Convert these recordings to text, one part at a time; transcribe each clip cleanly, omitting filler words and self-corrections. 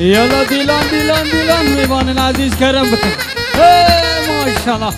يلا ديلان ديلان ديلان ميوان العزيز كرم بكن ما شاء الله.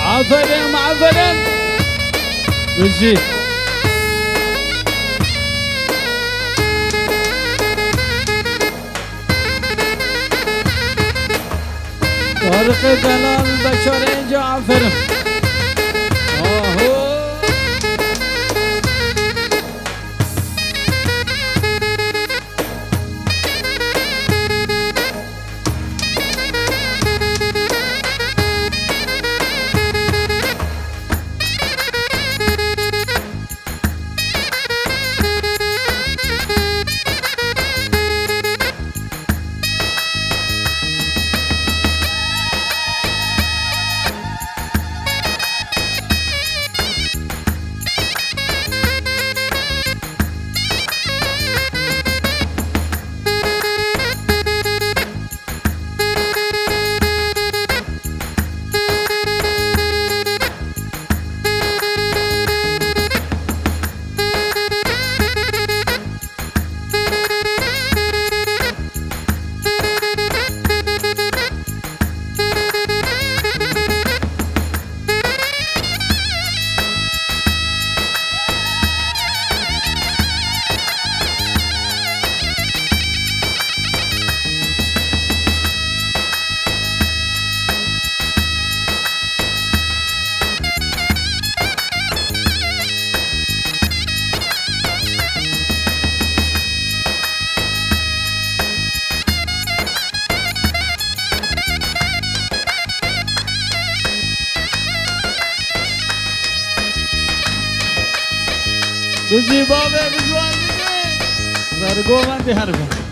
عفرين معفرين وزيد طارق دلال بشرين جعفر بزی بابه بزوان زرگو من دی حرفه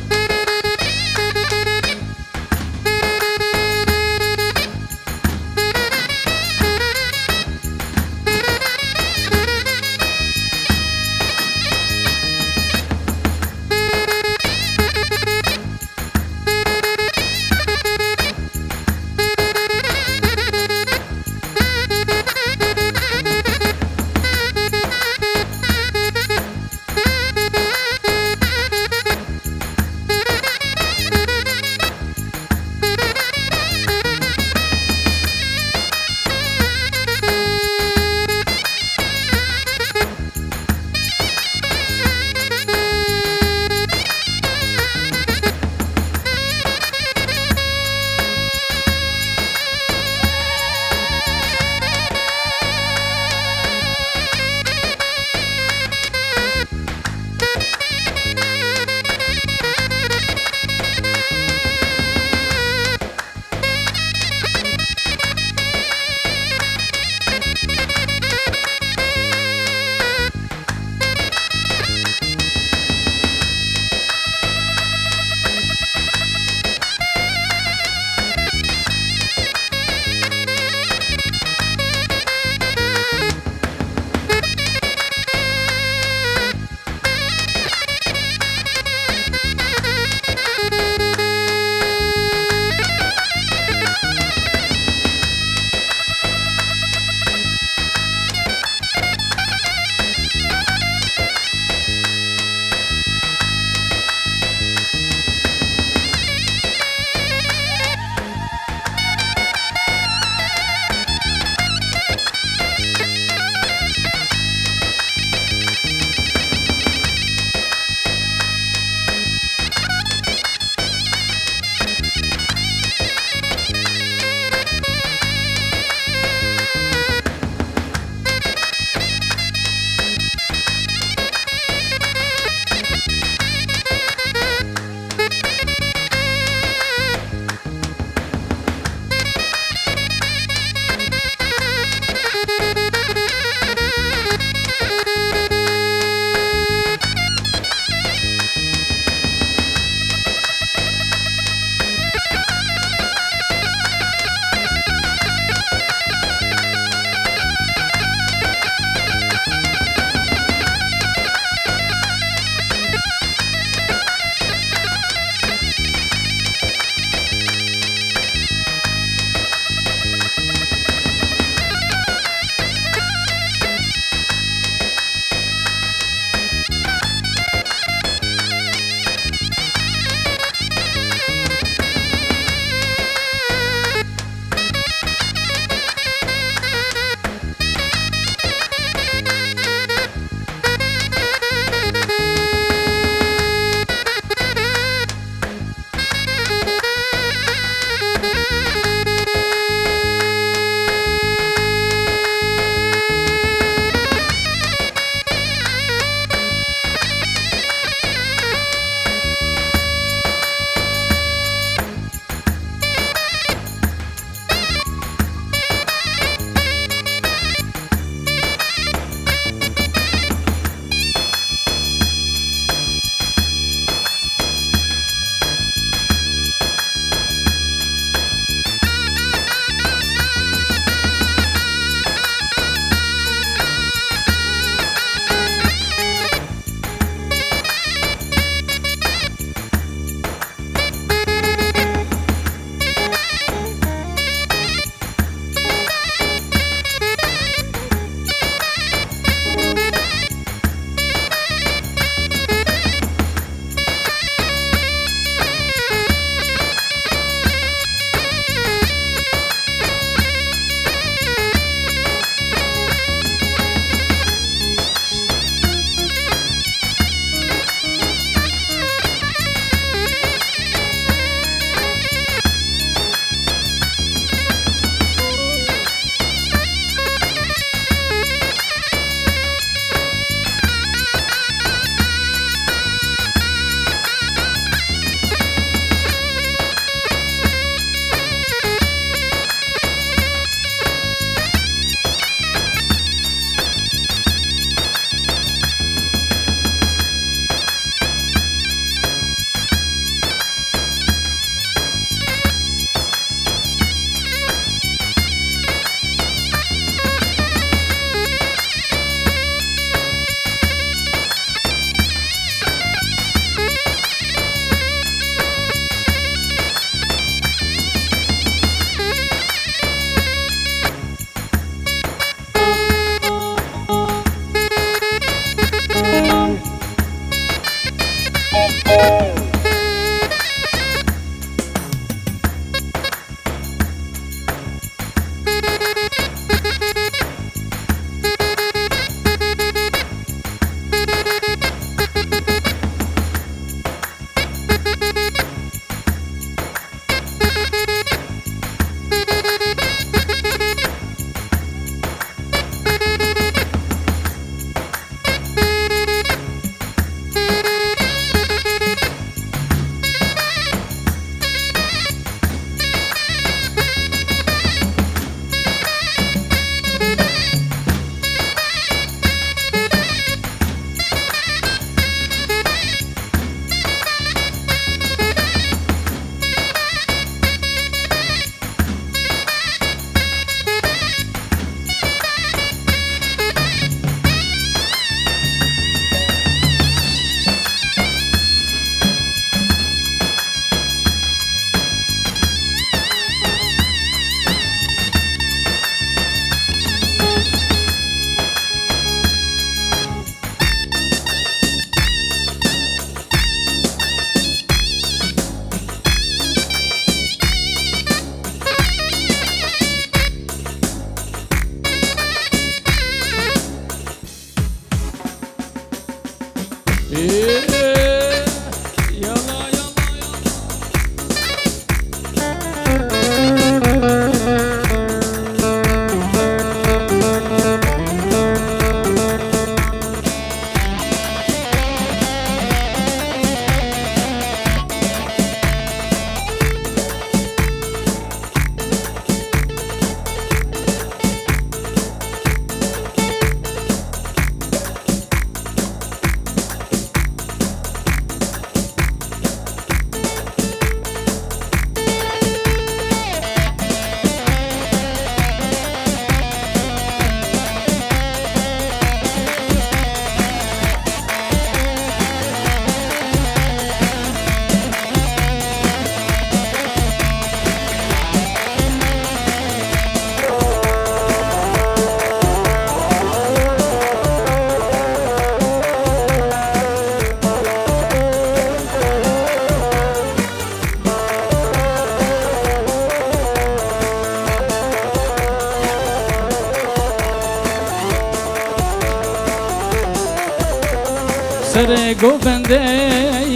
سر گوبنده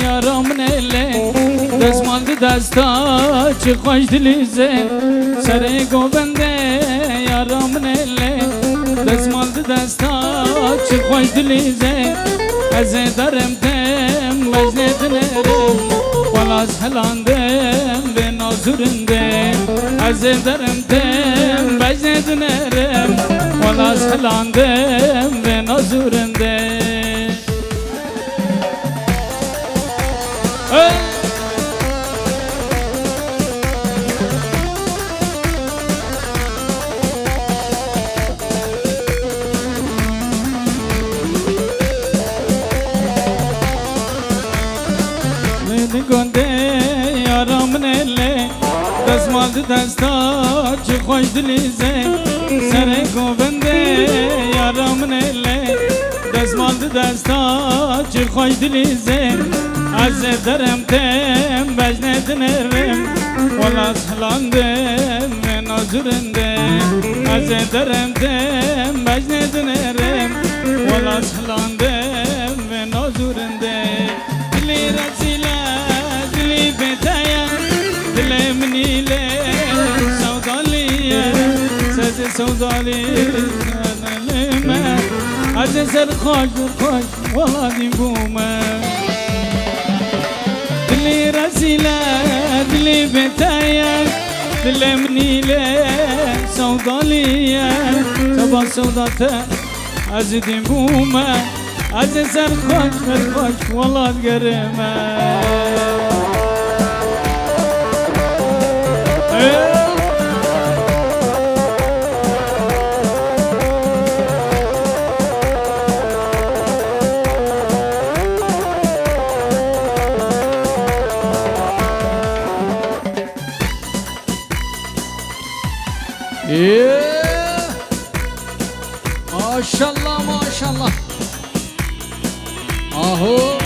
یارم نله دستمال دستا چه خوش دلیزه سر گوبنده یارم نله دستمال دستا چه خوش دلیزه از درم تم مجنت نرم والاز هلاندم به نازورنده از درم تم مجنت نرم والاز هلاندم به نازورنده گنده یارم نله دستمال دستا چه خوش دلیزه سر گوبنده یارم نله دستمال دستا چه خوش دلیزه از درم تم بجنت نرم والا سلاندم و نازورنده از درم تم بجنت نرم والا سلاندم و نازورنده دلی رسیله دلی بتایا دلی منیله سودالیه سز سودالیه نلمه از سر خوش خوش والا دیبومه دلی رسیله دلی بتایا دلی منیله سودالیه سبا سوداته از دیبومه از سر خوش خوش والا گرمه ماشالله ماشالله آهو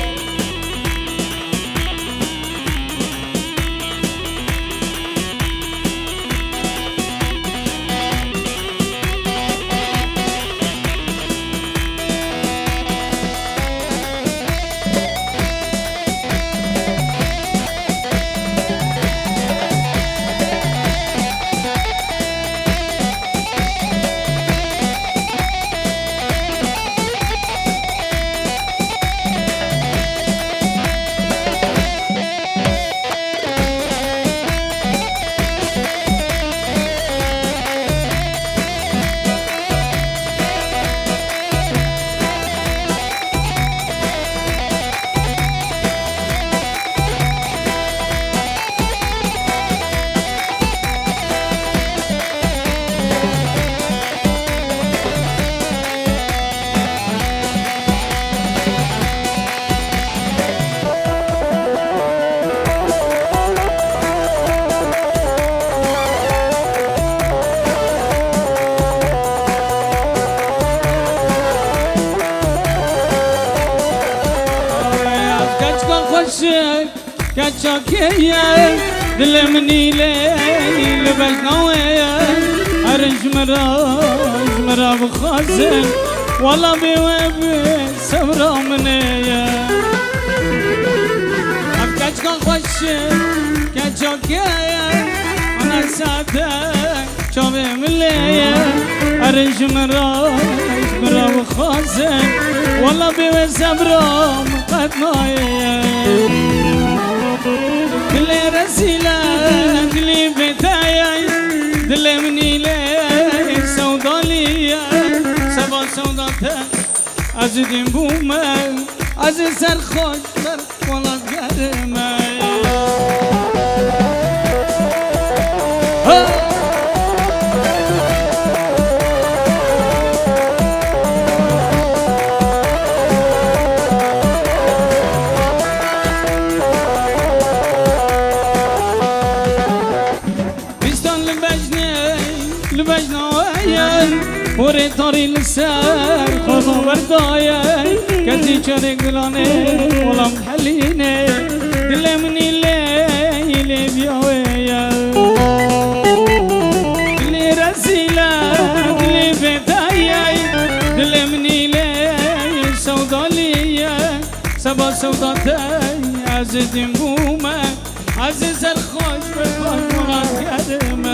كتشاكية دل مني ليل بجنوية أرنج مرا بخازن والله بيوبي سمرا منية كتكون خوشم كتشوكيا أنا ساتك شوفي مليا أرج من رايش برا وخازن والله بيوي سبرام قد مايا دلي رسيلة دلي بتايا دلي مني لي سودالية سبا سوداتك عزيزين بومك عزيز سرخوش بر والله تقرمك وري طاري لسان خذوا بردايا كتي شارك لاني ولا محليني دلي مني ليلي بياويا دلي رسيلة دلي بتايا دلي مني ليلي سوداليا سبا سوداتي عزيز نبومة عزيز الخوش بفاش مرات قدمي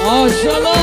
ما شاء الله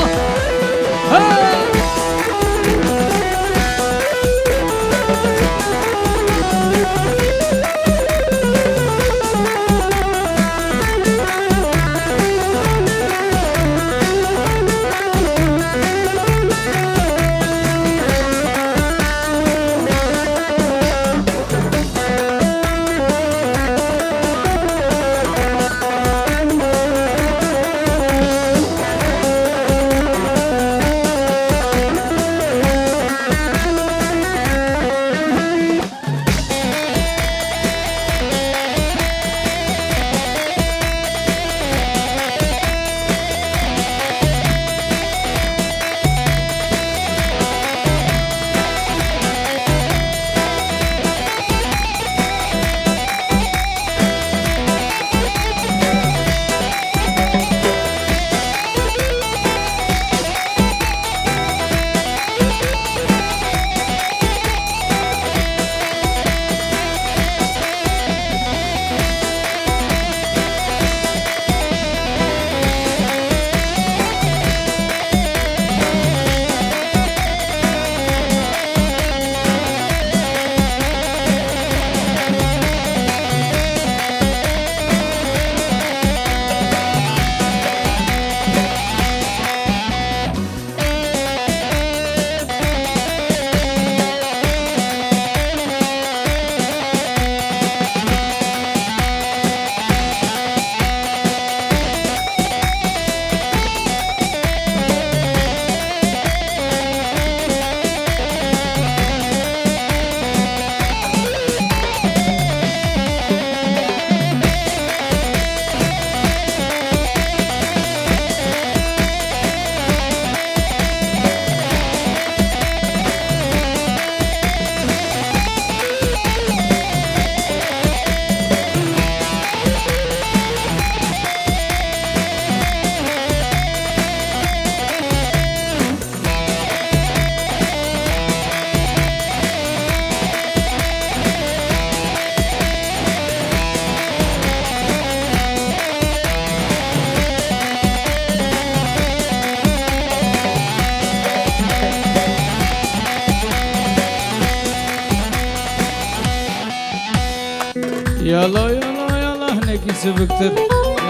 يلا يلا يلا هناك سبكتر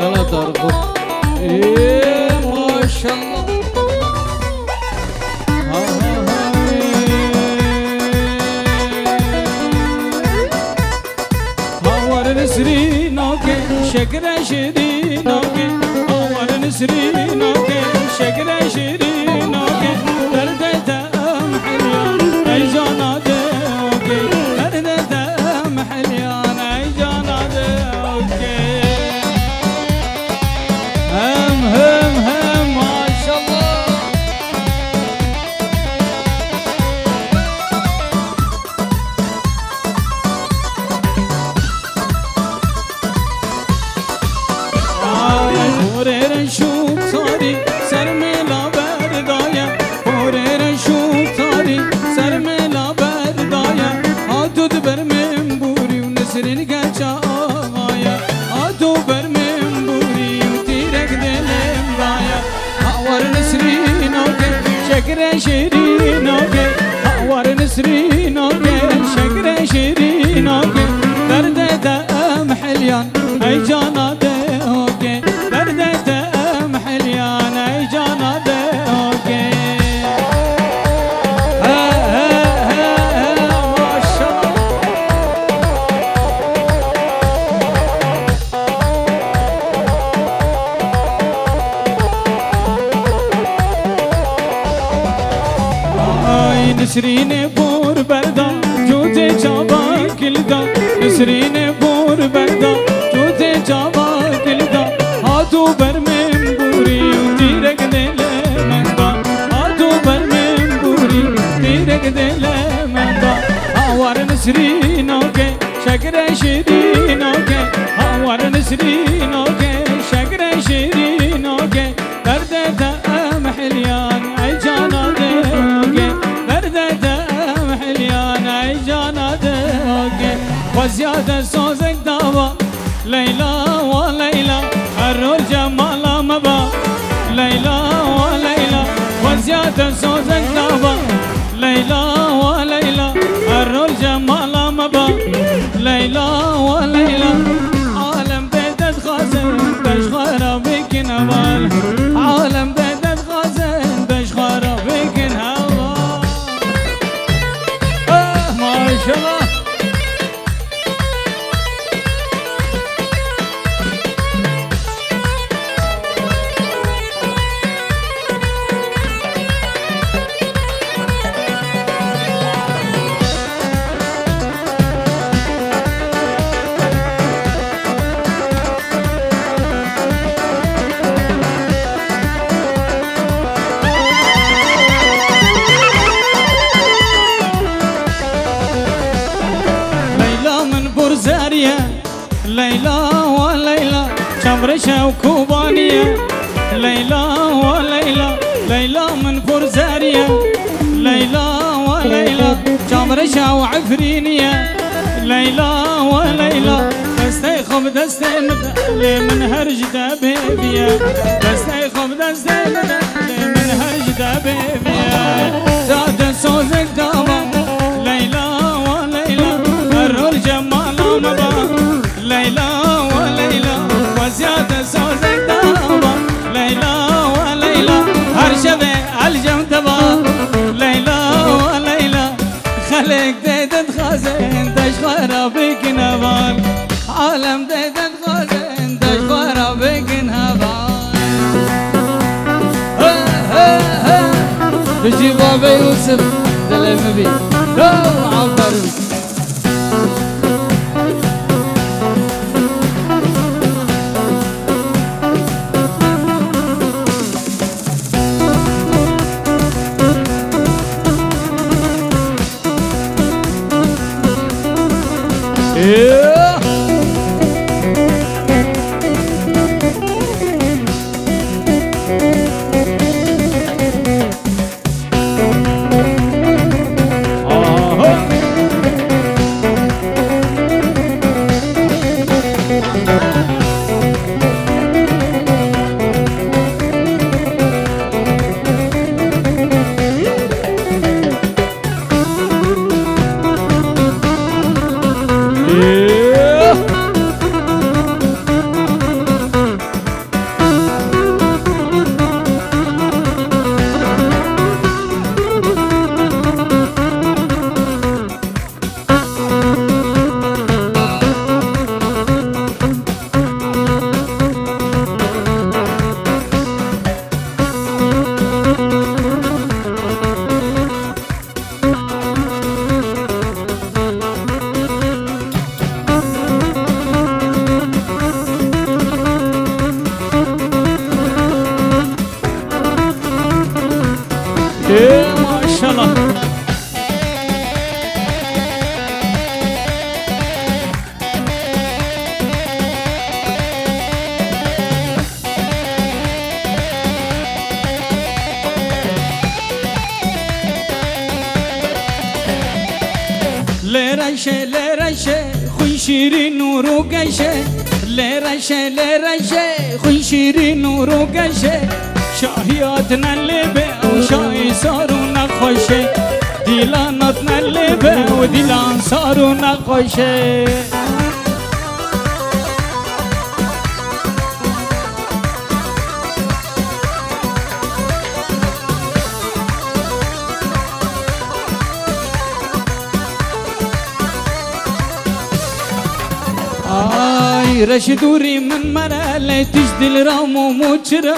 يلا ضربوا ايه ما شاء الله شيرينوكي أول نسرينوكي شكرا شيرينوكي دردة محليان أي جانادوكي دردة محليان أي جانادوكي هم ما شاء الله فورير شوف صاري سرملا بردايا فورير شوف صاري سرملا بردايا عدود برمن بوري ونسرين قاچا آغايا عدو برمن بوري وتيرك دلم رايا هوار نسرينوكي شكر شيرينوكي هوار نسرينوكي شكر شيرينوكي دردة محليان أي جانا دهوكي دردة محليان أي جانا دهوكي ما شاء الله نسرين بور بردا جوتي جابا كلدا نسرين بور بردا جوتي جابا كلدا هاتو برمن بوري وتيرك دل مندا هاتو برمن بوري تيرك دل مندا هوار نسرينوكي شكر شيرينوكي هوار نسرينوكي شكر شيرينوكي دردة محليان أي جانا دهوكي دردة محليان أي جانا دهوكي وزيادة صوزك داوا ليلى وليلى الرول جمال مبا ليلى وليلى وزيادة صوزك داوا ليلى وليلى الرول جمال مبا ليلى وليلى عالم بدت خازن بشخرة بك نوال عالم بدت خازن بشخرة بك نوال ما شاء الله ليلى وليلى شمرشة وكوبانية ليلى وليلى ليلى من فرزارية ليلى وليلى شمرشة وعفرينية ليلى وليلى دستيخم دستي مدلي من هرج دبيبية دستيخم دستي مدلي من هرج دبيبية زاد صوزك دابا ليلى وليلى الرول جمال مبا ليلى وليلى وزيادة صوزك دابا ليلى وليلى هرشبه الجم تبا ليلى وليلى خليك ديدت خازن تشخرة بك نبال عالم ديدت خازن تشخرة بك نبال بجي بابا يوسف دلم بي عبر لرشه لرشه خوی شیرین و رو گشه لرشه لرشه خوی شیرین و رو گشه شاهیات نلبه و شاهی سارو نخوشه دیلانات نلبه و دیلان سارو نخوشه رشدوري من مرة لا تجدل رامو موچرا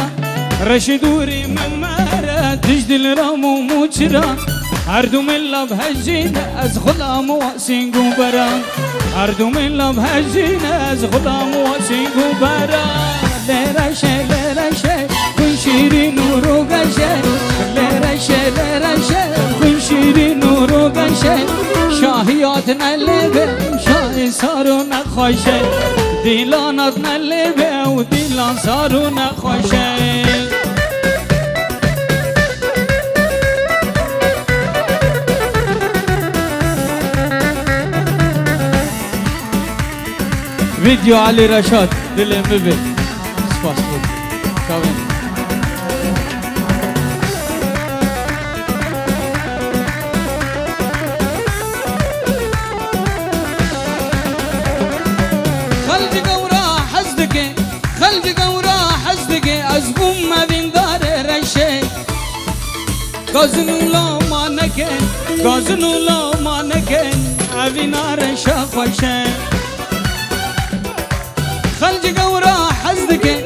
رشدوري من مرة تجدل رامو موچرا هردو من لب هجين از غلام واسينگو برا هردو من لب هجين از غلام واسينگو برا لرشه لرشه كن شيرين ورو گشه لرشه لرشه كن شيرين ورو گشه شاهيات نلبه شاهي سارو نخوشه دیلانات نلبه و دیلان سارو نخوشه ویدیو علی رشاد دلم ببین سپاس بود کامل گازنولا مانکن گازنولا مانکن اوینا رشا خوشه خلج گورا حزدکن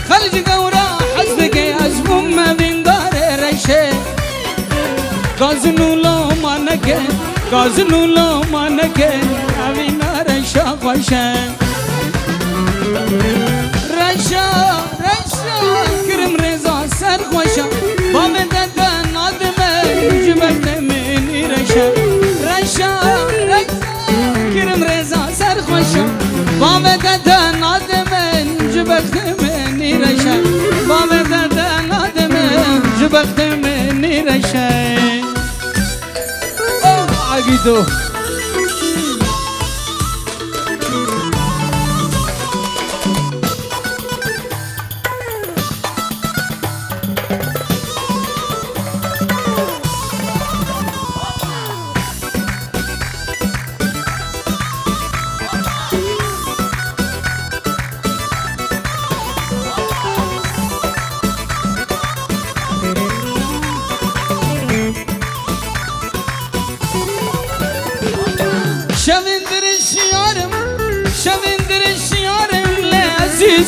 خلج گورا حزدکن از بوم ویندار رشه گازنولا مانکن گازنولا مانکن اوینا رشا خوشه رشا رشا کرم رضا سر خوشه بام ددن جبت مني رشا رشا رشا كرم رزا سر خوشا بابا دادا نادمن جبت مني رشا بابا دادا نادمن جبت مني رشا عقيدو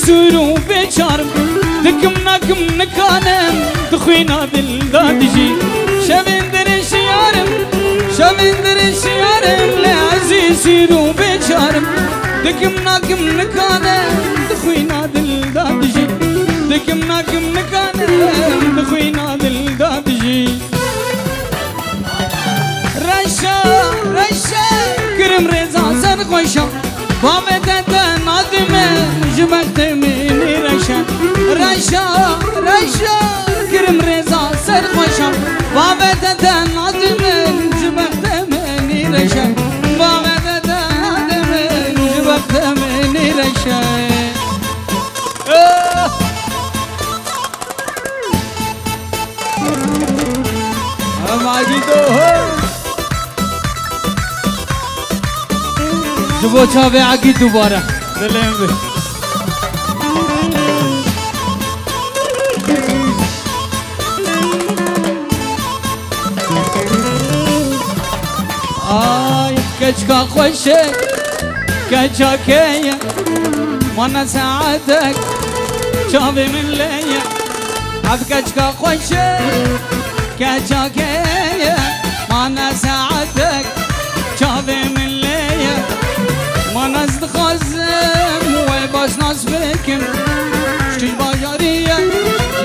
سورو بچارم دکم نکم نکانم دخوینا دل دادجی شویندرش یارم شویندرش یارم لعزی سورو بچارم دکم نکم نکانم دخوینا دل دادجی دکم نکم نکانم دخوینا دل دادجی رشا رشا کرم رضا سر خوشم بابا دادا نادمه جبت مني رشا رشا رشا كرم رضا سر خوشم بابا دادا نادمه جبت مني رشا بابا دادا نادمه جبت مني رشا جبو چاوه عقید دوباره دلیم بی آی کچکا خوشه کچا کیه مانا ساعتك چاوه من لیه اف کچکا خوشه کچا کیه مانا ساعتك چاوه من لیه ما نزد خازم و باز ناز بکم شتیج باجاریه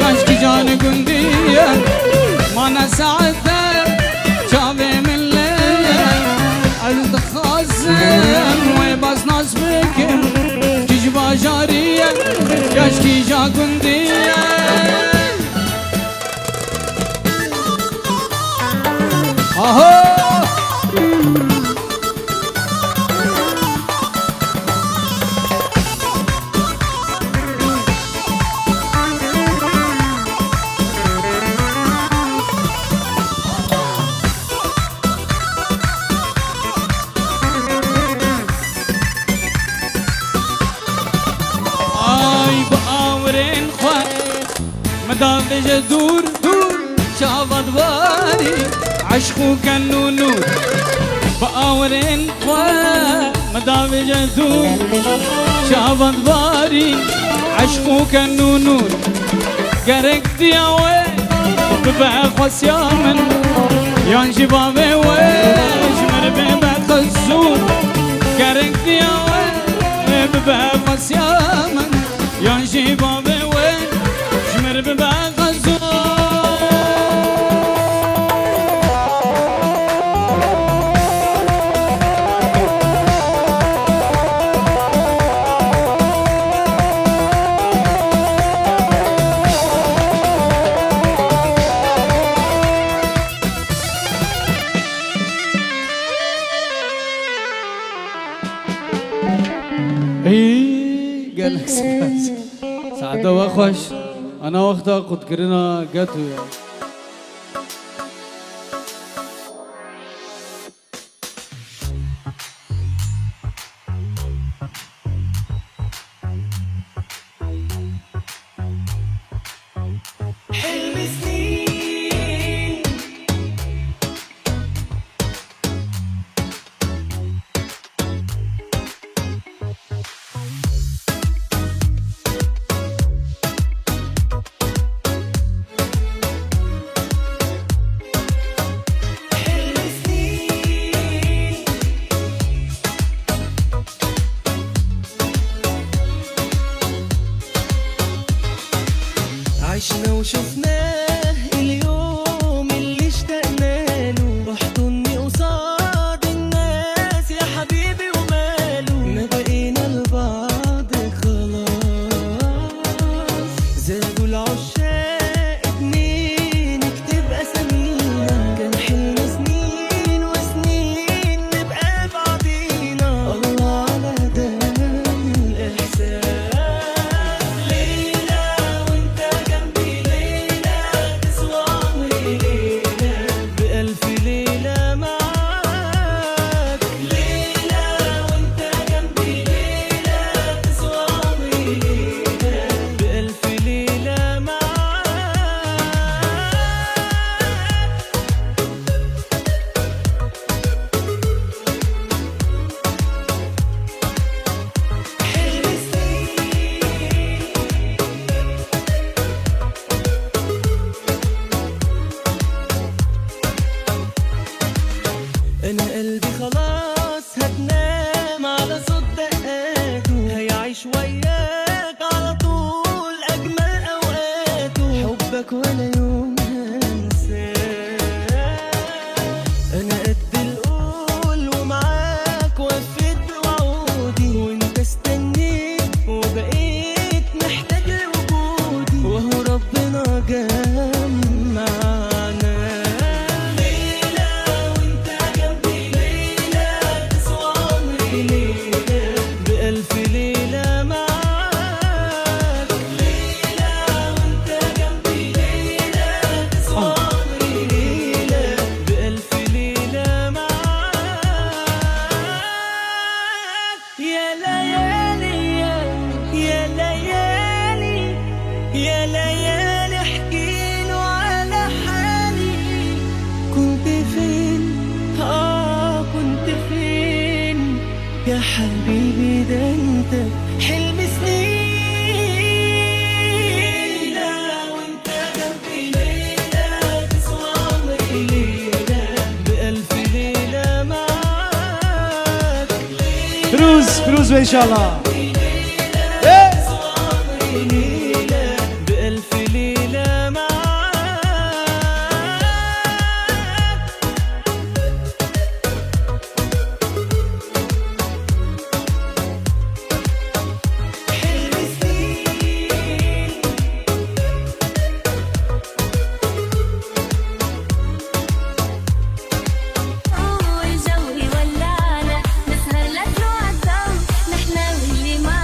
یاشکی جان گندیه ما نساعده چاوه ملیه نزد خازم و باز ناز بکم شتیج باجاریه یاشکی جان گندیه دجا دور دور شافت باري عشقو كانو نور بآورين قوى مدى دور شافت باري عشقو كانو نور قرق دياوي ببع خسيامن يانجي بابي وجمر ببع خزور قرق دياوي ببع خسيامن يانجي بابي وجمر ببع خزور قالك سعادة واخوش انا وقتها قد كرنا جاتو يعني عشنا وشفناه اليوم اللي اشتقنا له واحضني قصاد الناس يا حبيبي وماله ما بقينا لبعض خلاص زادوا العشاق اتنين نكتب اسامينا كان حلم سنين وسنين نبقى بعضينا الله على ده الاحساس أنا قلبي خلاص هتنام على صوت دقاته هيعيش وياك على طول أجمل أوقاته حبك ولا يوم هنساه أنا قد القول ومعاك وفيت بوعودي وأنت استنيت وبقيت محتاج لوجودي وهو ربنا جمعنا بألف ليلة معاك ليلة وانت جنبي ليلة تسوى عمري ليلة بألف ليلة معاك يا ليالي يا ليالي يا ليالي احكيله على حالي كنت فين كنت فين يا حبيبي ده انت حلم سنين وانت جنبي ليلة تسوى عمري ليلة بألف ليلة معاك فروز ان شاء الله تسوى عمري ليلة بألف ليلة معاك الجو ولعنا نسهر لك نوع الضو نحنا واللي ما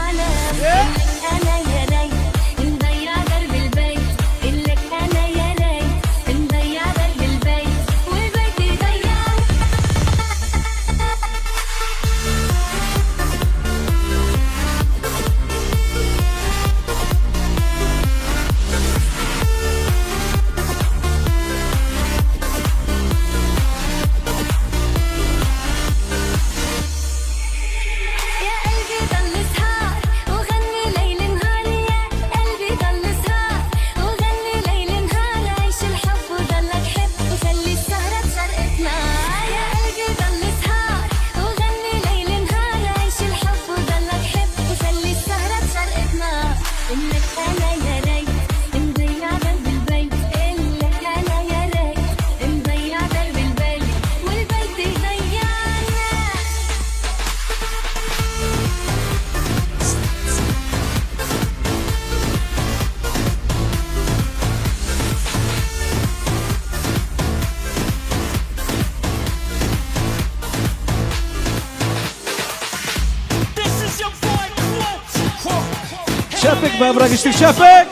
شافك بابرا قشتك شافك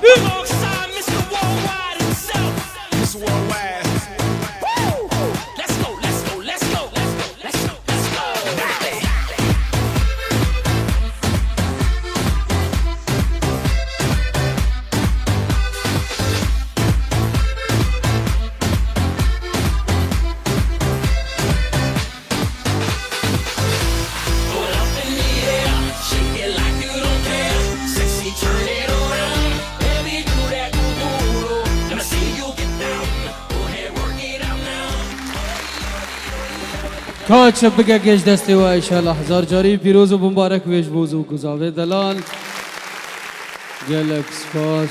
Alongside Mr. Worldwide himself. Mr. Worldwide. Woo! Let's go, let's go, let's go, let's go, let's go, let's go. Throw it up in the air, shake it like you don't care. Sexy, turn it around. Baby, do that doo-doo-doo. Let me see you get down. Go ahead, work it out now. کاچ بگه گیش دستی و ایشالله هزار جاری پیروز و مبارک ویش بوز و گزاوه دلال گلک سپاس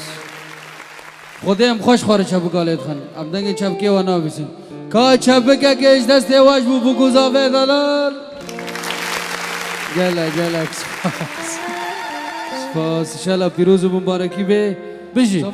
خودم خوش خورد چه بگالید خان ابدنگ چپکی و نابیسین کاچ بگه گیش دستی و ایش بو گزاوه دلال گلک سپاس سپاس ایشالله پیروز و مبارکی به بشی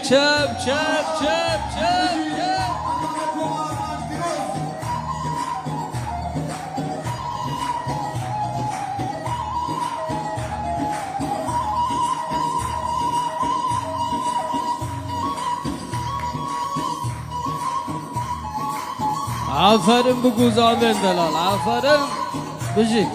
چپ آفرین بگو زاوین دلال آفرین بجی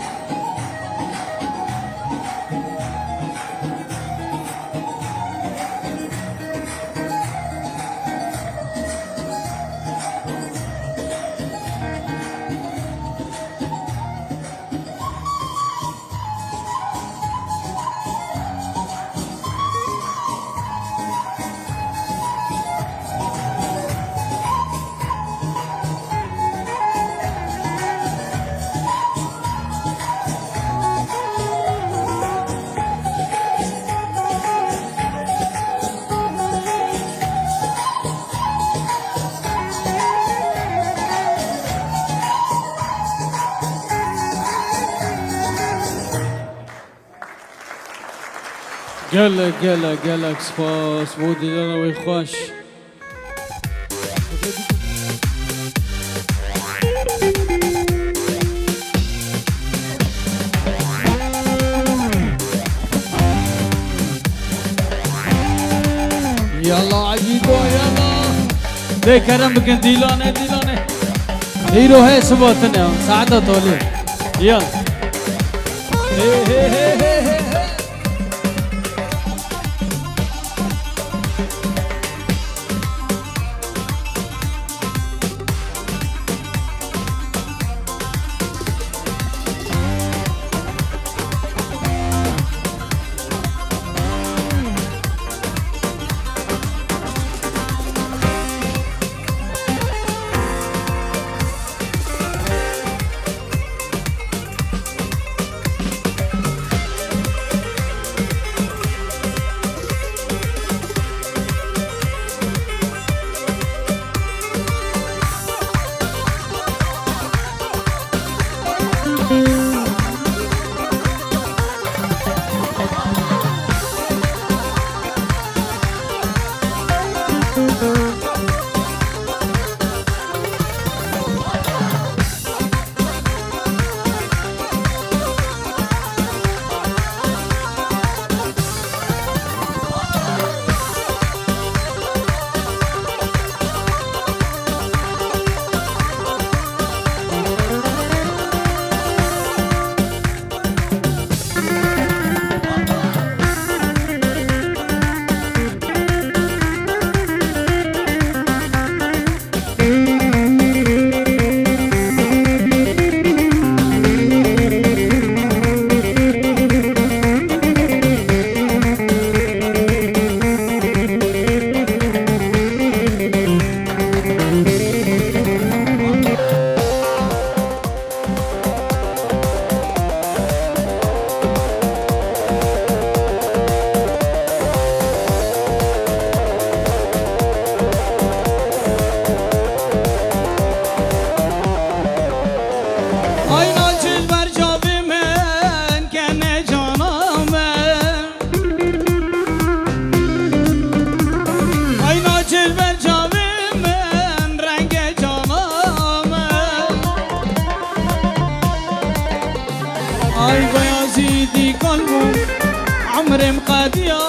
گلک سپاس بودی دانوی خوش يلا عجيبو يلا ده كرم بكن ديلانه هيرو هي سبوتنا ساعده طولي يلا هي عمرم قديا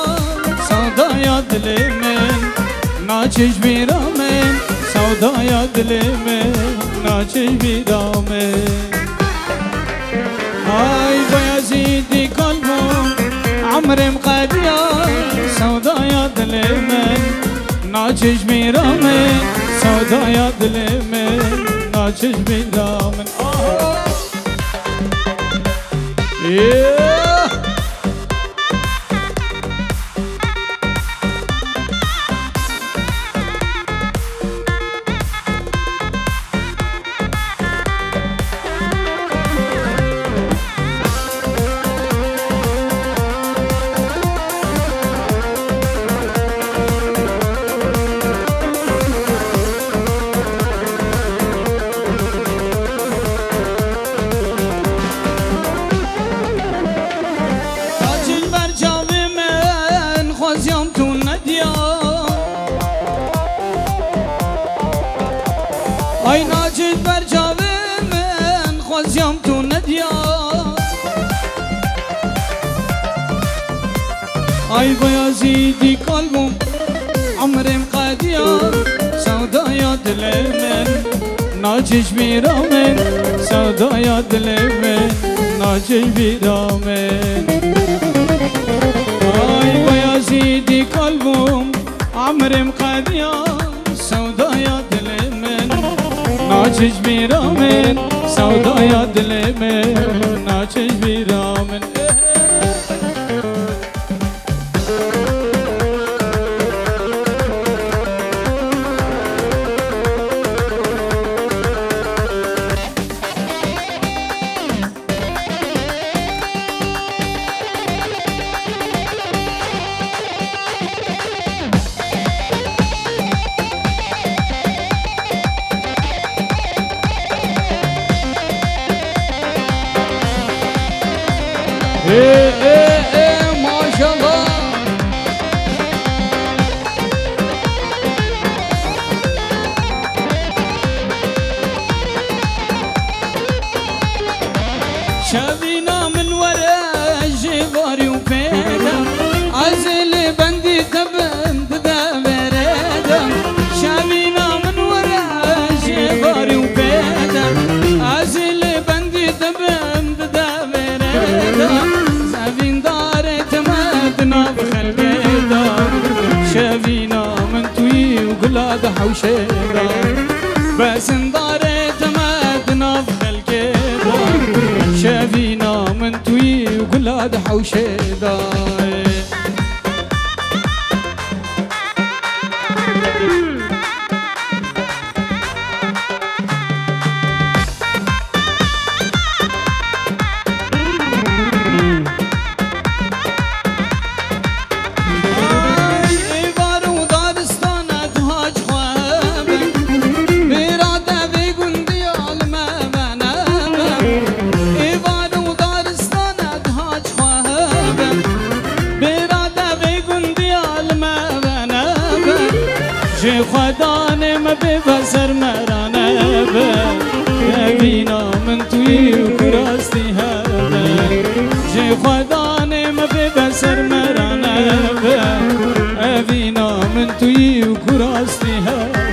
سودايا دل من ناچش بیرامن سودايا دل من ناچش بیرامن آی بایزیدی قلبم عمرم قديا سودايا دل من ناچش بیرامن سودايا دل من ناچش بیرامن Ay nacit bercavimin Xwaziyam tu nedya Ay bayazidi kalbim Amrim qadiya Sevdaya dilimin Naciş biramin Sevdaya dilimin Naciş biramin Ay bayazidi kalbim Amrim qadiya Sevdaya dilimin Naciş biramin Sevdaya dilimin Naciş biramin maşallah شافينا من ورا جباري وبيدا عزل بندي تبند ذا بريدا شافينا من ورا جباري وبيدا عزل بندي تبند ذا بريدا زافين دارت مدنا بخلقيدا شافينا من توي وقلاد حوشيدا بس دارت مدنا بخلقيدا شافينا من توي وقلاد حوشيدا ما ببسر مرانه به اوینا من توی کراستی هبه جه خدانه ما ببسر مرانه به اوینا من توی کراستی هبه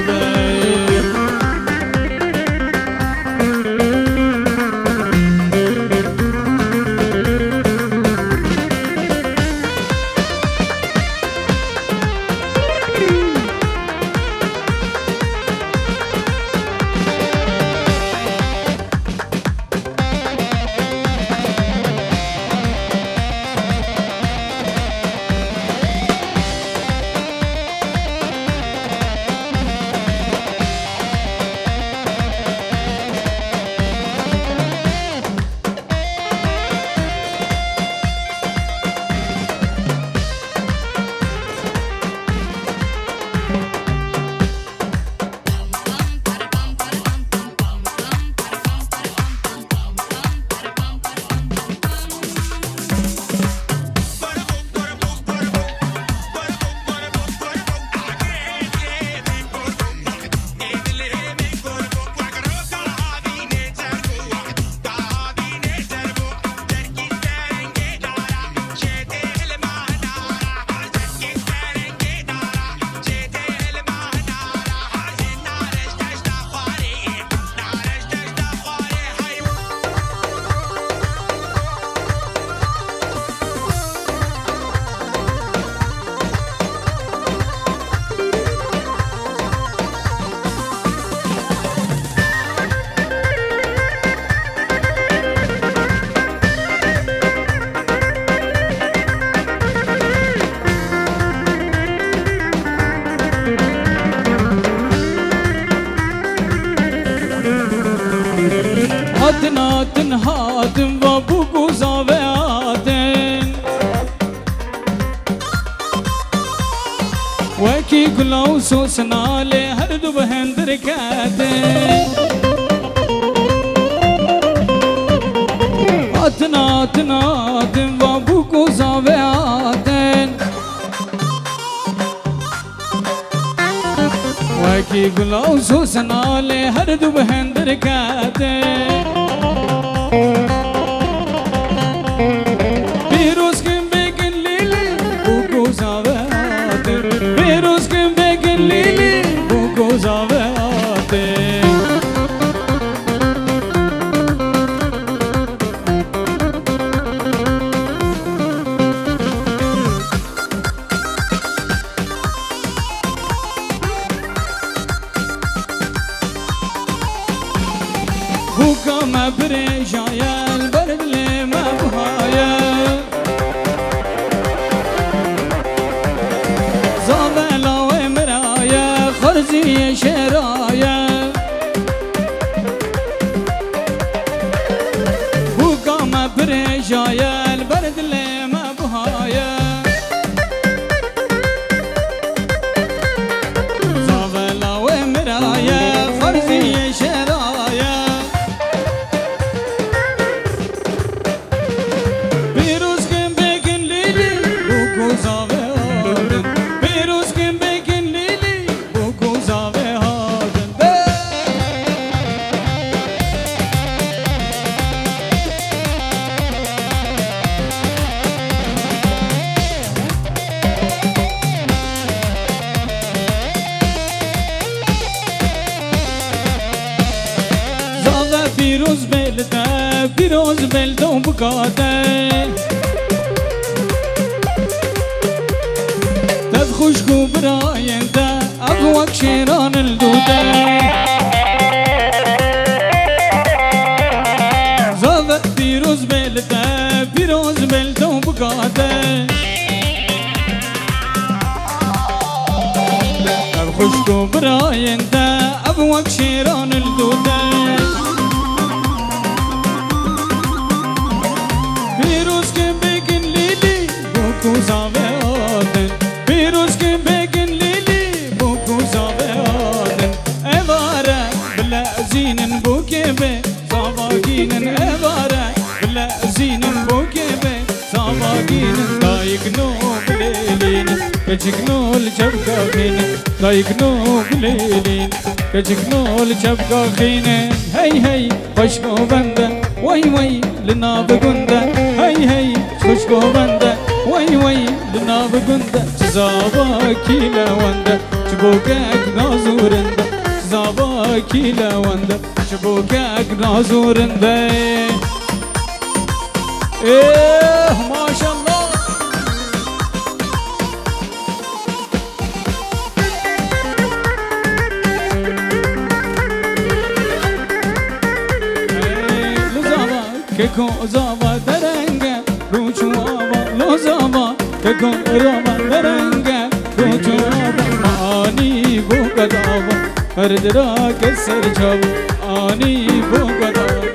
هاتن هاتن و بو زاوه هاتن وکی گلاو سوسناله هر دو بهندر کاتن هاتن هاتن هاتن و بو زاوه هاتن وکی گلاو سوسناله هر دو بهندر کاتن پیروز کن بگن لیلی بو زاوه هاتن پیروز کن بگن لیلی بو زاوه هاتن ما برجايا البرد لي ما بهايا زابلا ومرايا خرزي شرايا بوكا ما برجايا البرد لي ما بهايا زابلا ومرايا خرزي شرايا پیروز بلدم بکاته تب خوشگو براینده ابوک شیران الدوده زاوه پیروز بلدم بکاته تب خوشگو براینده ابوک شیران الدوده پیروز که بگن لیلی بو زاوه هاتن اواره بلا زینن بو که به زاواگینن اواره بلا زینن بو که به زاواگینن دایک نو بلیلین كجكنول جبقى خينة لايقنو قليلين كجكنول جبقى خينة هي هي خشكو بنده وي وي لنا بقنده هي هي خشكو بنده وي وي لنا بقنده جزابا كيلا ونده شبوكك نازورنده جزابا كيلا ونده شبوكك نازورنده ايه ما شاء الله كيكو زابا درنگا روچو آبا لو زابا كيكو رابا درنگا روچو آبا آنی بو قدابا هردرا کسر جابا آنی بو قدابا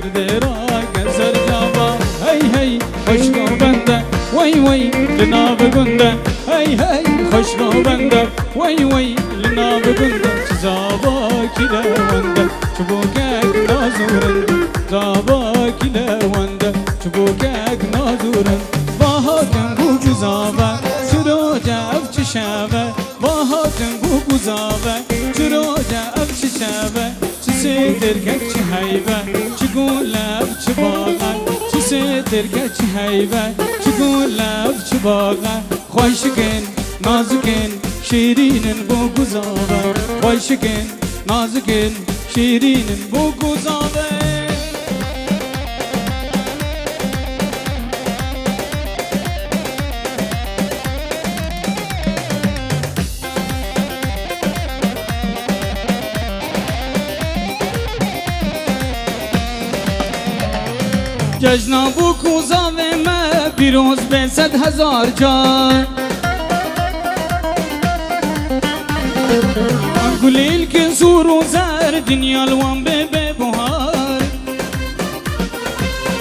هردرا کسر جابا هی هی خشکو بنده وی وی لنا بگنده هی هی خشکو بنده وی وی لنا بگنده زابا کلا ونده چبوکک نازورنده زابا كلا ونده شبوكك نازورن باهاتن بو گزابه چرا جف چشابه باهاتن بو گزابه چرا جف چشابه چه سیدرگک چه حیبه چه گولب چه باغه چه سیدرگک چه حیبه چه گولب چه باغه خوشگن نازکن شیرینن بو گزابه خوشگن نازکن شیرینن بو گزابه جشنا بو کوزاوه ما بیروز به 100,000 جار گلیل که زور و زر دنیا الوان به بهار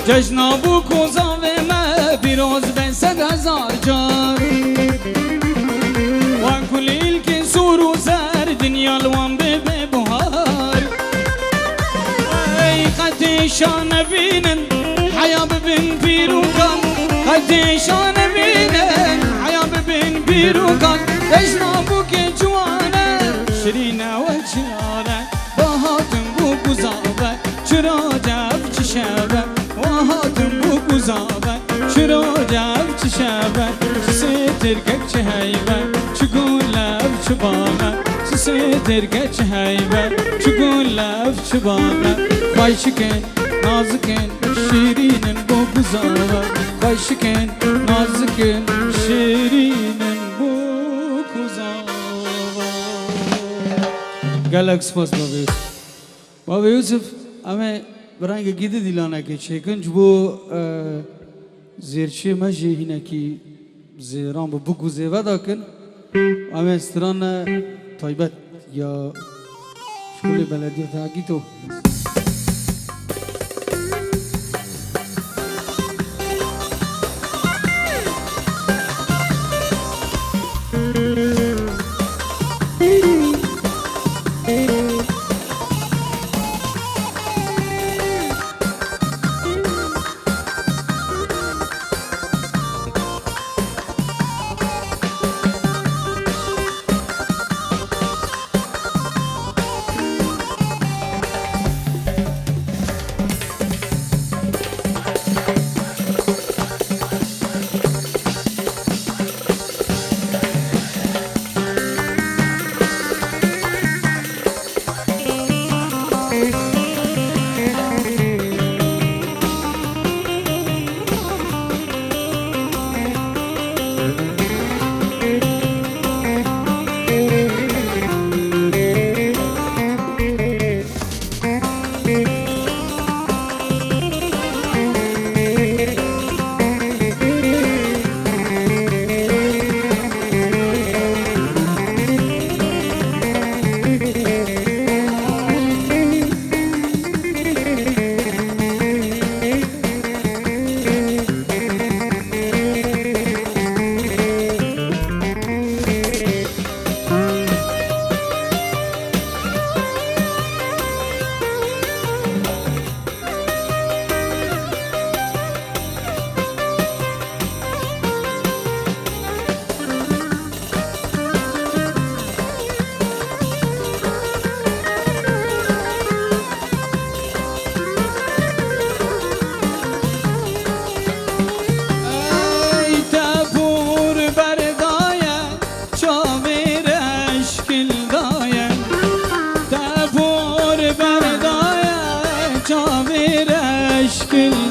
جشنا بو کوزاوه ما بیروز به 100,000 جار گلیل که زور و زر دنیا الوان به بهار ای قدشان بینن حيا ببن بيروكان قديشان بينن حيا ببن بيروكان اجنابك جوانا شرينا وجهانا باهاتن بو قزابة شرا جاب چشابة واهاتن بو قزابة شرا جاب چشابة سيتركك چهيبة چقول لف چباغة سيتركك چهيبة چقول لف چباغة خواهشكن نازكن شيرين بو قزابة خواهشكن نازكن شيرين بو قزابة قالك سپاس بابا يوسف اما برانگه گیده دیلانه که چکن جبو زیرچه مجه هینه که زیران بو گوزه داکن اما استران طایبت یا شکل بلدیه تاکی تو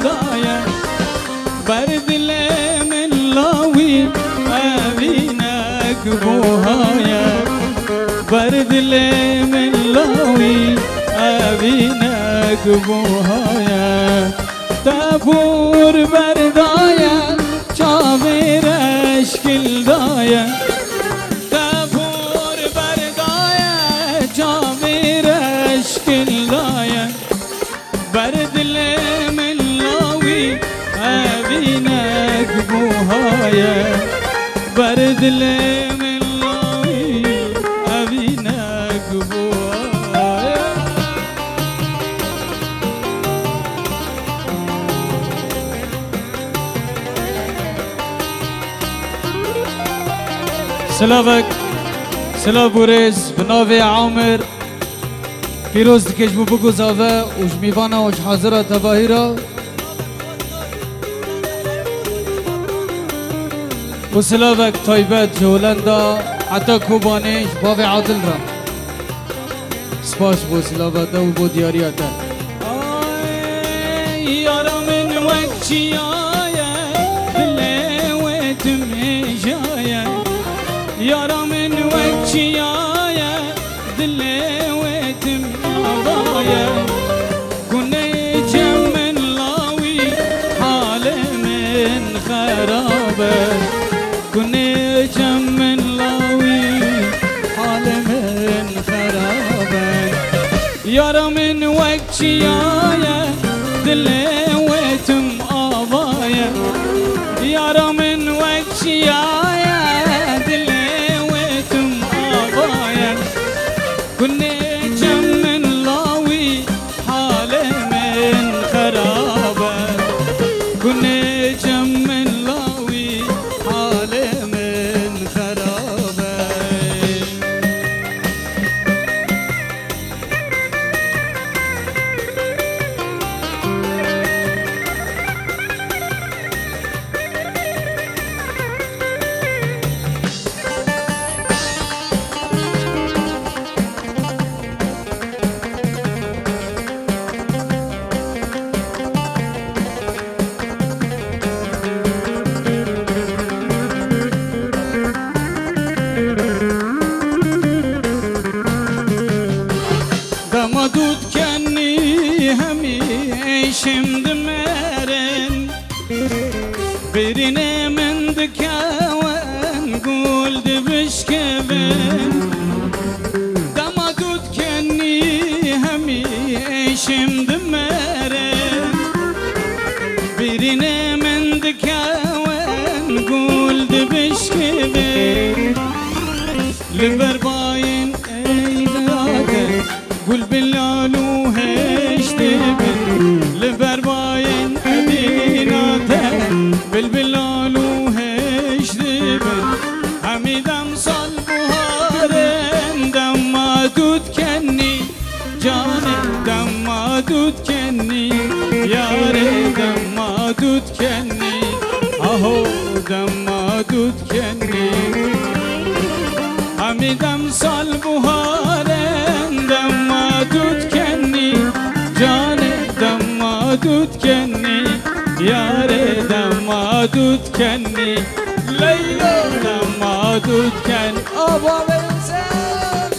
دايا برد لي من لاوي أبينك بوهايا برد لي من لاوي أبينك بوهايا تابور بردايا شافير اشكل دايا تابور بردايا شافير اشكل دايا برد لي من لاوي أبينك بوهايا برد لي من لاوي أبينك بوهايا سلافك سلاف بوريس بنافي عامر پیروز دکش بو بگو زاوه وش میوانا وش حاضره تباهیرا و سلاوک تایبت جولندا حتی کوبانیش باوی عادل را سپاس بو سلاوته و بو دیاریته یارا من وقتی آیه دلویت میجایه یارا من وقتی آیه دلویت میجایه کنه جم من لاوی حال من خرابه کنه جم من لاوی حال من خرابه یارا من وقتی آیه دلویتم آوایه یارا من وقتی آیه دلویتم آوایه کنه جم من لاوی حال من خرابه کنه جم من لاوی حال من خرابه دمادود کنی همی شمد مرن برینه من دکاون گل دبشکبن دمادود کنی همی شمد مرن برینه من دکاون گل دبشکبن لبر باين ايداك قول باللالو هشتبن لبر باين ابيناته بالبلالو هشتبن حميدم صل بهارن دمادود كني جاني دمادود كني ياري دمادود كني اهو دمادود كني حمیدم سال بهارن دمادود کنی جان دمادود کنی یار دمادود کنی لیلا دمادود کن آبا برسن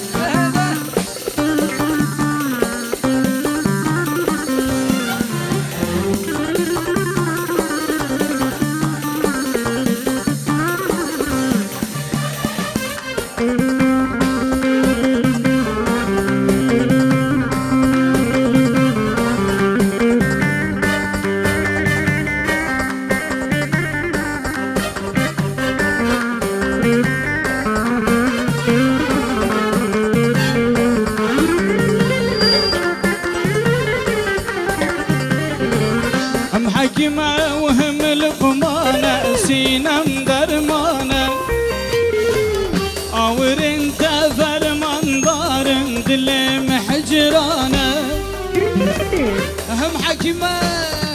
حكمة وهم لقمانة سينم درمانة اور انت فرمان دارن دل محجرانة هم حكمة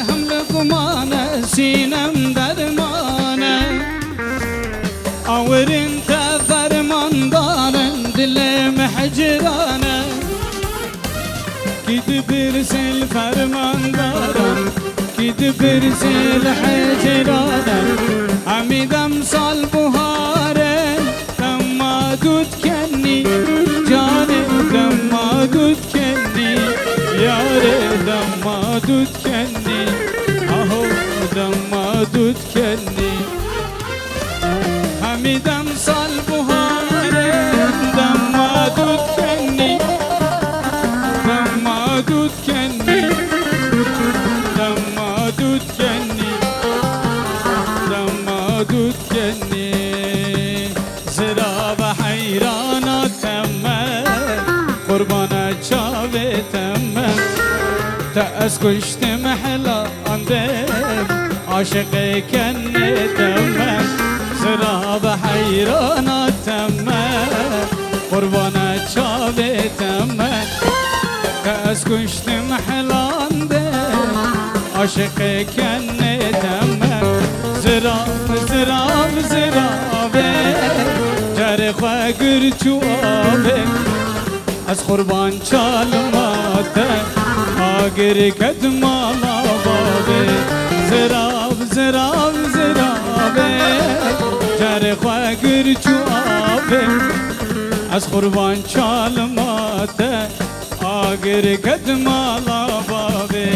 هم لقمانة سينم درمانة اور انت فرمان دارن دل محجرانة كي تبرسل فرمان دارن دید برزیل حجرانه حمید امسال بهاره دمادود کنی جانه دمادود کنی یاره دمادود کنی آهو دمادود کنی حمید امسال بهاره دمادود کنی دمادود کنی دمادود کنی دمادود کنی زرا و حیراناتم قربان چاوتم تا از کشتم حلا اندم عاشق کنتم زرا و حیراناتم قربان چاوتم تا از کشتم حلا اندم عاشق کنتم زراب زراب زرابه جر خواه گرچو آبه از قربان چالماته آگر کد مالا بابه زراب زراب زرابه جر خواه گرچو آبه از قربان چالماته آگر کد مالا بابه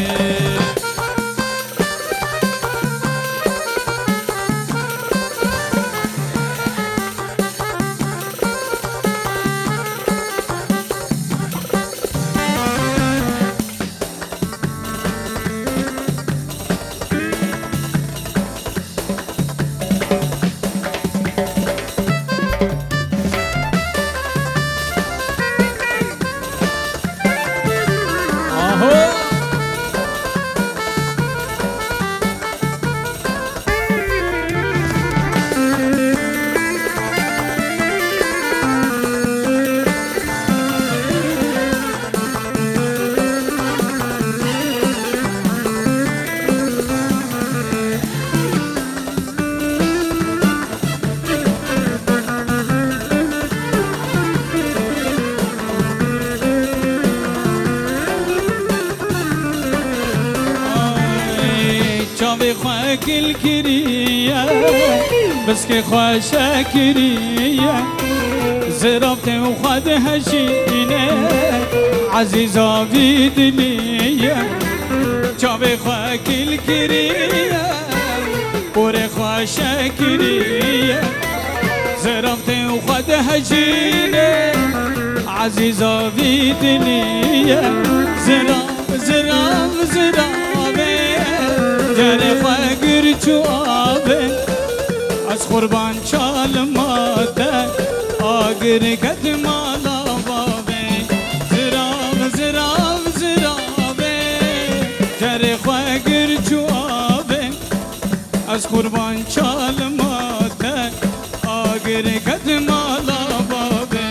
چاوی خواه گل کریه بس که خواه شکریه زرابت و خود هشینه عزیزا بی دلیه چاوی خواه گل کریه بور خواه شکریه زرابت و خود هشینه عزیزا بی دلیه زراب زراب زرابه جر خواه گرچو آبه از قربان چالماته آگر کد مالا بابه زراب زراب زرابه جر خواه گرچو آبه از قربان چالماته آگر کد مالا بابه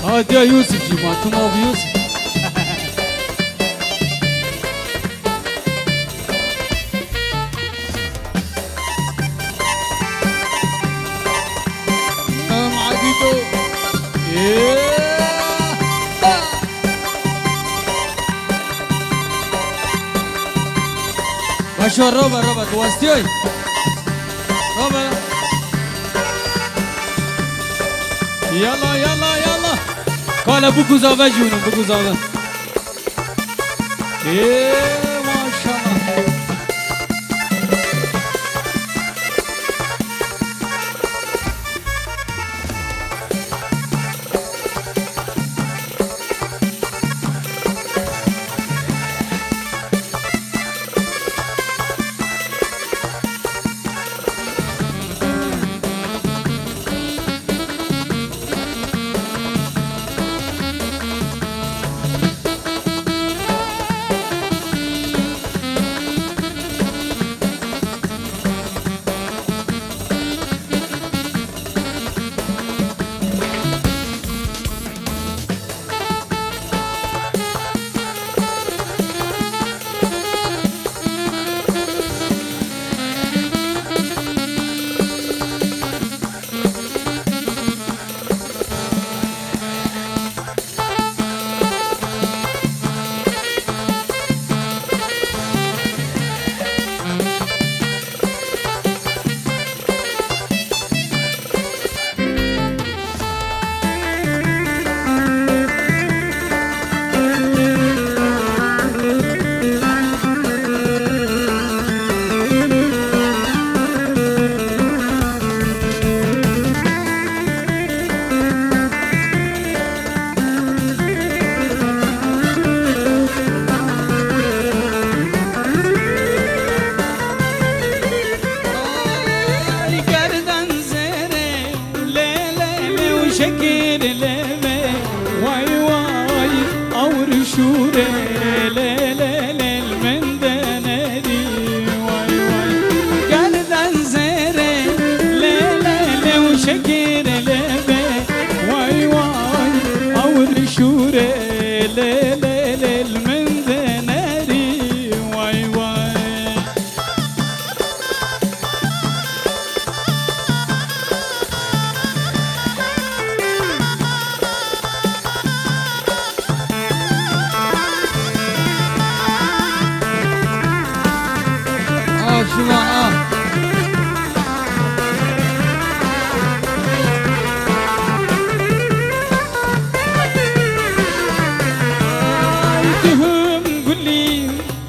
هادي يا يوسف جي معكم ابو يوسف معاكيتو ماشو روبا توستيوي روبا يلا يلا يلا قال بوكو زاوه جونم بوكو زاوه ما شاء الله شما تهم قولي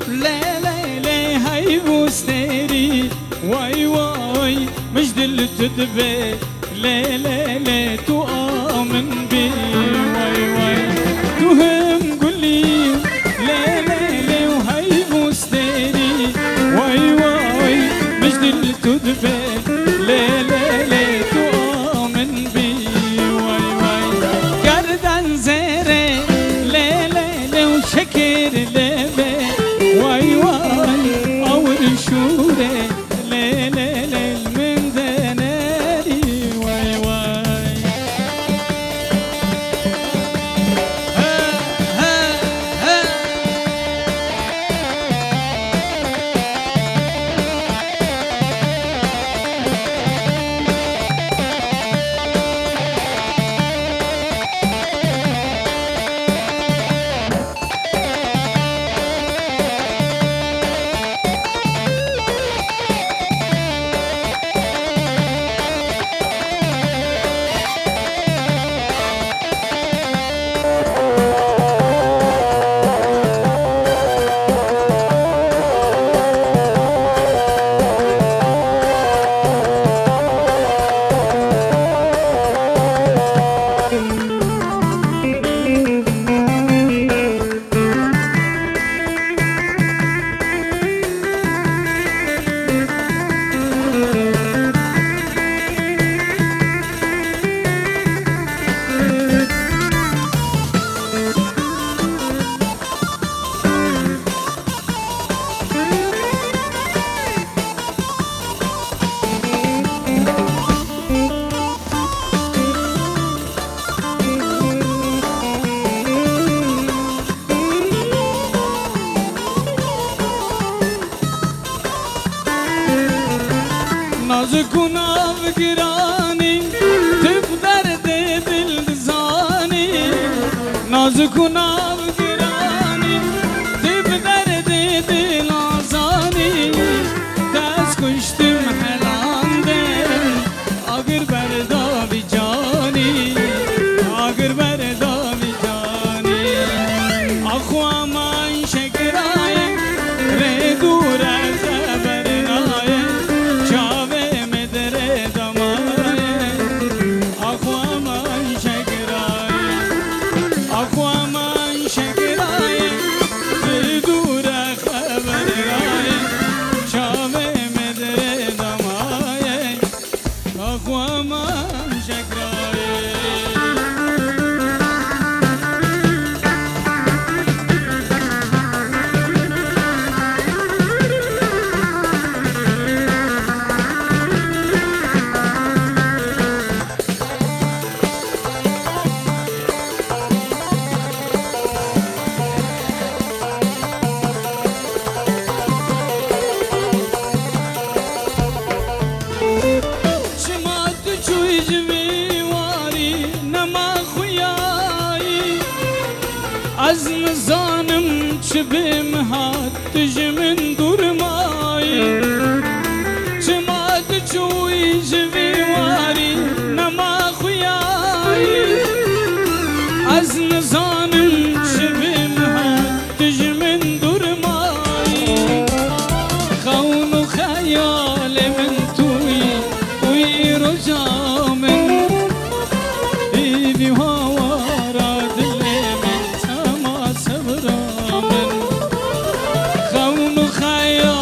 لا لا لا هاي بوستيري واي واي مجد اللي تدبي لا لا لا تؤمن بي واي واي تهم قولي لا لا لا وهاي بوستيري واي واي مجد اللي تدبي لا لا لا تؤمن بي واي واي قردان زيري لا لا لا وشكر لبي واي واي اور شوري لا لا لا من دناري واي واي ها ها ها نازك وناف قراني تقدر دل زاني نازك وناف قراني تقدر دل زاني دست کشتم حلاندن اگر بردا بی جانی اگر بردا بی جانی اخو امان شکرای ره دور از برنای چاوه مدره دمای اخو امان شکرای اخو امان شکرای ره دور خبرای چاوه مدره دمای اخو امان شکرای شما تو چوی جوی واری نما خویایی از نزانم چه بیم هات تجمن دورمایی شما تو چوی جوی واری نما خویایی از نزانم چه بیم هات تجمن دورمایی خون و خیال من توی توی رجا من دیدی هوارا دل من تما صبرا من خون و خیال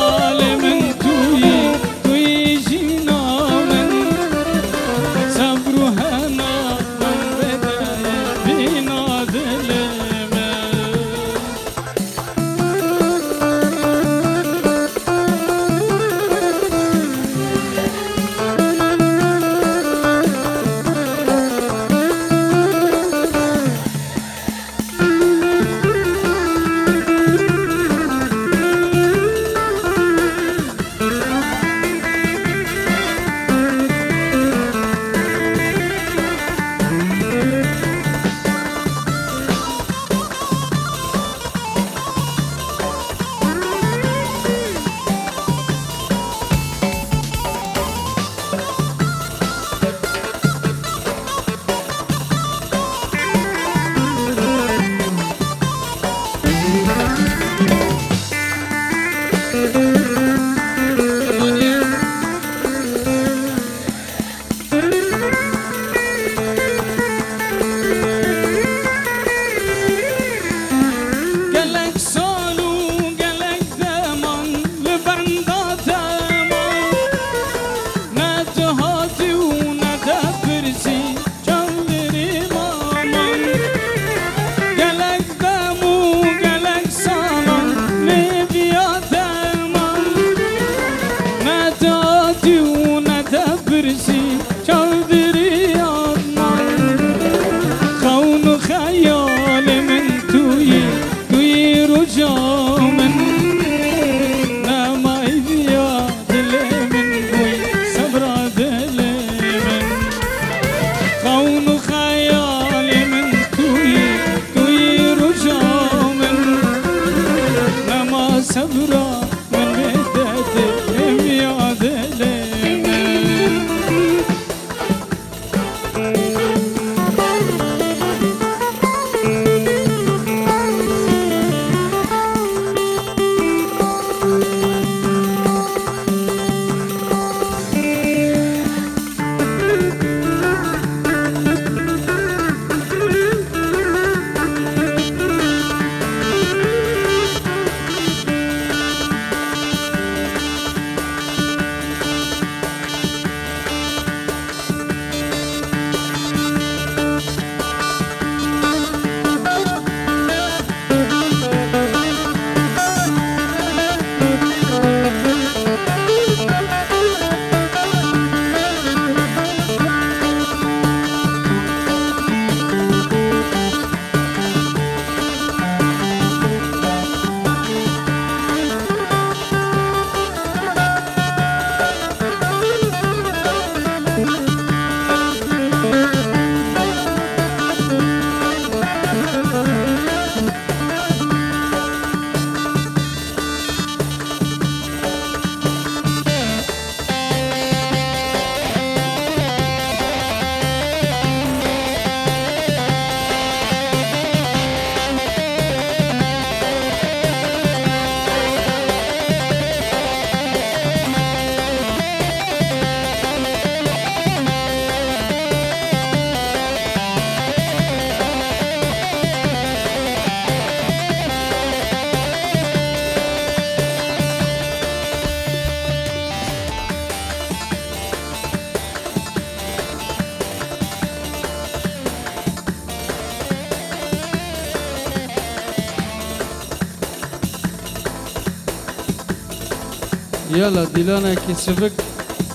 يلا ديلانا كيسبك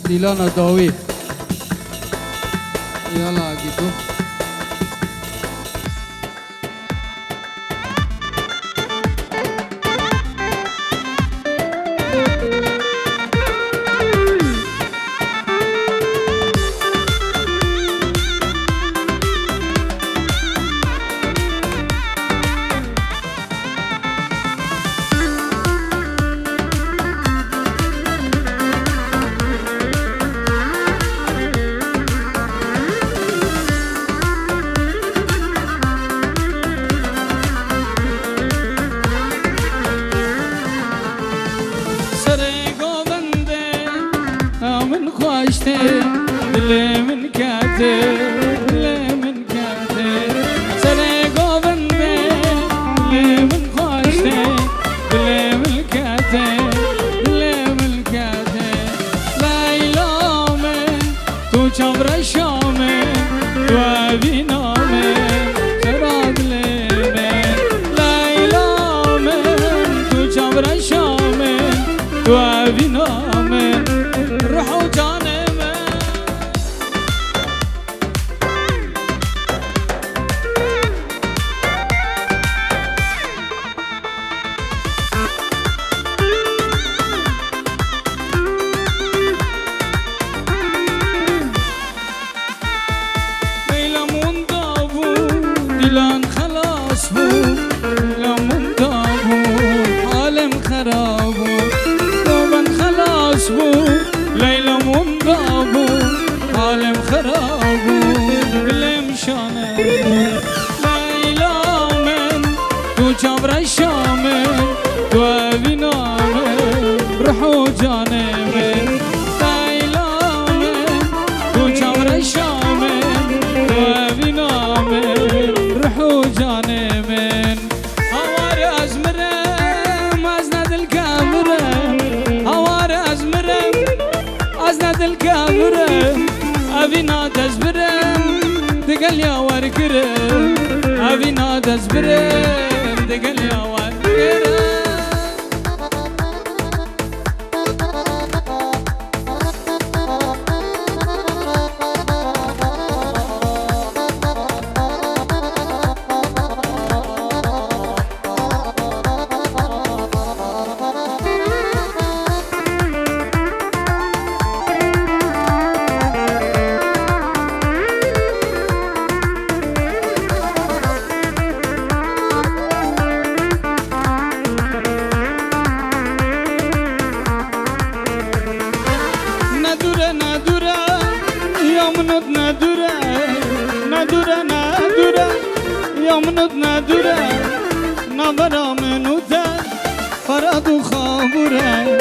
ديلانا داوي يلا عقيدو دل من كاتب دل من كاتب سري قوبندي دل من خوشتي دل من كاتب دل من كاتب ليلى من تو چمر شام تو ابینا من شراد لمن ليلى من تو چمر شام تو ابینا من روح جان دلان خلاص بو لمن دابو حالم خرابو دوبن خلاص روحو جان من لیلا من تو چور شامن تو اوینا من روحو جان من هوار از مرم از ندل کمرم هوار از مرم از ندل کمرم اوینا دز برم دگل یاور کرم اوینا دز برم دگل یاور کرم يمنط ندوره نبرا منوته فرادو خابوره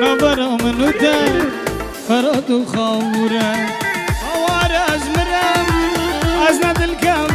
نبرا منوته فرادو خابوره هوار از مرم از ندل کم